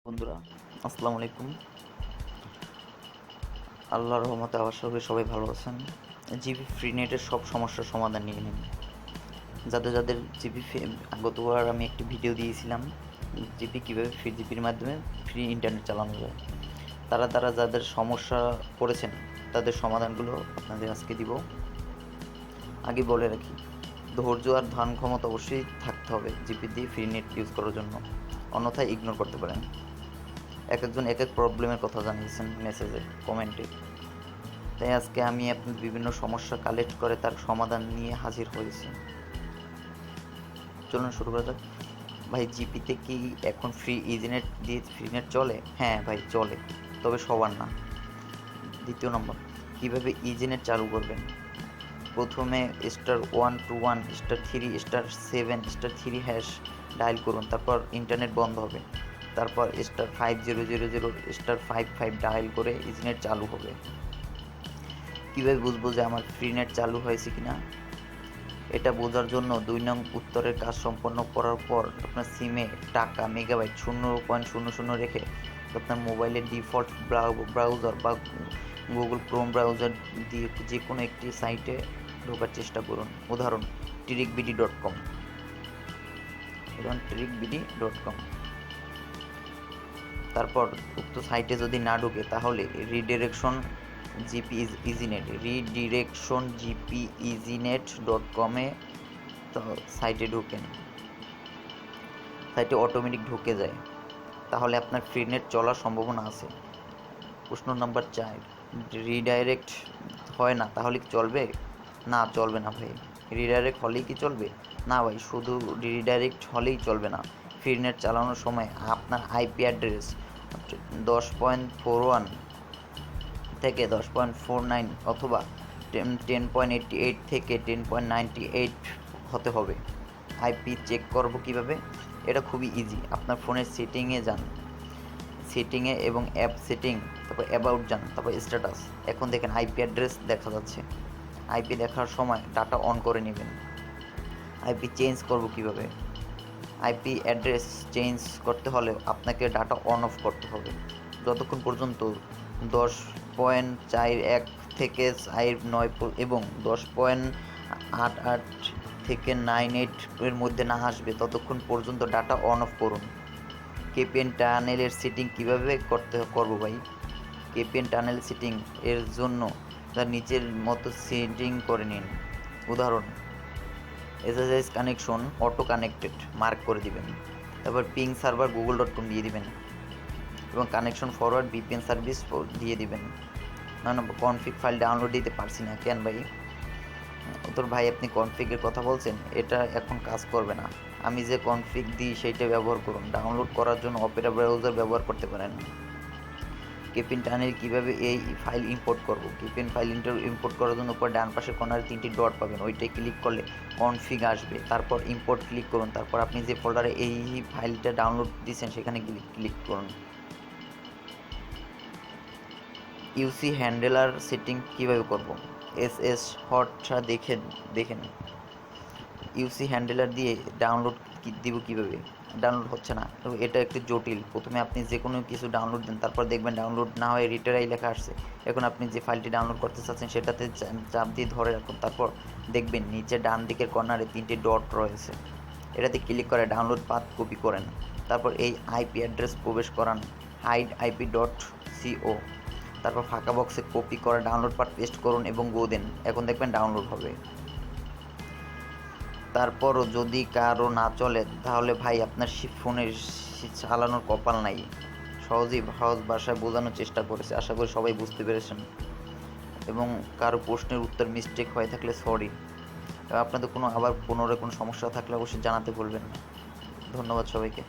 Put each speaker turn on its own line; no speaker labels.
বন্ধুরা, আসসালামু আলাইকুম। আল্লাহর রহমতে আশা করি সবাই ভালো আছেন। জিবি ফ্রি নেটের সব সমস্যার সমাধান নিয়ে নিন। যাদের গতবার আমি একটি ভিডিও দিয়েছিলাম জিপি কীভাবে ফ্রি জিপির মাধ্যমে ফ্রি ইন্টারনেট চালানো যায়। তারা যাদের সমস্যা পড়েছেন তাদের সমাধানগুলো আপনাদের আজকে দিব। আগে বলে রাখি, ধৈর্য আর ধারণ ক্ষমতা অবশ্যই থাকতে হবে জিপি দিয়ে ফ্রি নেট ইউজ করার জন্য, অন্যথায় ইগনোর করতে পারেন। একজন এক এক প্রবলেমের কথা জানিয়েছেন মেসেজে, কমেন্টে। তাই আজকে আমি আপনার বিভিন্ন সমস্যা কালেক্ট করে তার সমাধান নিয়ে হাজির হয়েছি। চলুন শুরু করা যাক। ভাই, জিপিতে কি এখন ফ্রি ইজিনেট দিয়ে ফ্রি নেট চলে? হ্যাঁ ভাই, চলে, তবে সবার না। দ্বিতীয় নম্বর, কীভাবে ইজিনেট চালু করবেন? প্রথমে *121*3*7*3# ডায়াল করুন, তারপর ইন্টারনেট বন্ধ হবে। তারপর *5000*55 ডায়াল করে ইজিনেট চালু হবে। কীভাবে বুঝবো যে আমার ফ্রি নেট চালু হয়েছে কিনা? এটা বোঝার জন্য 2 নং উত্তরের কাজ সম্পন্ন করার পর আপনার সিমে টাকা মেগাবাইট 0.00 রেখে আপনার মোবাইলের ডিফল্ট ব্রাউজার বা গুগল ক্রোম ব্রাউজার দিয়ে যে কোনো একটি সাইটে ঢোকার চেষ্টা করুন। উদাহরণ tricbd.com। তারপর উক্ত সাইটে যদি না ঢোকে তাহলে redirection gpizinet.com তো সাইটে ঢোকেন। সাইটে অটোমেটিক ঢুকে যায়, তাহলে আপনার ফ্রি নেট চলার সম্ভাবনা আছে। প্রশ্ন নাম্বার 4, রিডাইরেক্ট হয় না তাহলে কি চলবে? না, চলবে না ভাই। রিডাইরেক্ট হলেই কি চলবে? না ভাই, শুধু রিডাইরেক্ট হলেই চলবে না। ফ্রি নেট চালানোর সময় আপনার আইপি অ্যাড্রেস 10.41 থেকে 10.49 অথবা 10.88 থেকে 10.98 হতে হবে। আইপি চেক করব কিভাবে? এটা খুবই ইজি। আপনার ফোনের সেটিংয়ে যান, সেটিংয়ে এবং অ্যাপ সেটিং, তারপর অ্যাবাউট যান, তারপর স্ট্যাটাস। এখন দেখেন আইপি অ্যাড্রেস দেখা যাচ্ছে। আইপি দেখার সময় ডাটা অন করে নেবেন। আইপি চেঞ্জ করব কিভাবে? আইপি অ্যাড্রেস চেঞ্জ করতে হলে আপনাকে ডাটা অন অফ করতে হবে যতক্ষণ পর্যন্ত 10.41 থেকে 4.9 এবং 10.88 থেকে 98 এর মধ্যে না আসবে ততক্ষণ পর্যন্ত ডাটা অন অফ করুন। কেপিএন টানেলের সেটিং কীভাবে করব ভাই? কেপিএন টানেল সেটিং এর জন্য তার নিচের মতো সেটিং করে নিন। উদাহরণ SSS connection auto connected mark করে দিবেন। তারপর পিং সার্ভার google.com দিয়ে দিবেন এবং কানেকশন ফরওয়ার্ড ভিপিএন সার্ভিস দিয়ে দিবেন। 9 নম্বর, কনফিগ ফাইল ডাউনলোড দিতে পারছি না কেন ভাই? তোর ভাই, আপনি কনফিগের কথা বলছেন, এটা এখন কাজ করবে না। আমি যে কনফিগ দিই সেইটা ব্যবহার করুন। ডাউনলোড করার জন্য অপেরা ব্রাউজার ব্যবহার করতে পারেন। কেপিএন টানেল কীভাবে এই ফাইল ইম্পোর্ট করব? কেপিএন ফাইল ইম্পোর্ট করার জন্য উপর ডান পাশে কর্নারে 3টি ডট পাবেন, ওইটাই ক্লিক করলে কনফিগ আসবে। তারপর ইম্পোর্ট ক্লিক করুন। তারপর আপনি যে ফোল্ডারে এই ফাইলটা ডাউনলোড দিয়েছেন সেখানে ক্লিক করুন। ইউসি হ্যান্ডেলার সেটিং কীভাবে করব? এসএস হটটা দেখেন। ইউসি হ্যান্ডেলার দিয়ে ডাউনলোড দিব কীভাবে? ডাউনলোড হচ্ছে না, তো এটা একটু জটিল। প্রথমে আপনি যে কোনো কিছু ডাউনলোড দেন, তারপর দেখবেন ডাউনলোড না হয়ে রিটারাই লেখা আসছে। এখন আপনি যে ফাইলটি ডাউনলোড করতে চাচ্ছেন সেটাতে চাপ দিয়ে ধরে রাখুন। তারপর দেখবেন নিচে ডান দিকের কর্নারে 3টি ডট রয়েছে, এটাতে ক্লিক করে ডাউনলোড পাথ কপি করেন। তারপর এই আইপি অ্যাড্রেস প্রবেশ করান hideip.co। তারপর ফাঁকা বক্সে কপি করা ডাউনলোড পাথ পেস্ট করুন এবং গো দেন। এখন দেখবেন ডাউনলোড হবে। তারপরও যদি কারো না চলে তাহলে ভাই আপনার ফোনের চালানোর কপাল নাই। সহজ ভাষায় বোঝানোর চেষ্টা করেছে, আশা করি সবাই বুঝতে পেরেছেন। এবং কারো প্রশ্নের উত্তর মিস্টেক হয়ে থাকলে সরি। আপনাদের কোনো পুনরায় কোনো সমস্যা থাকলে অবশ্যই জানাতে বলবেন। ধন্যবাদ সবাইকে।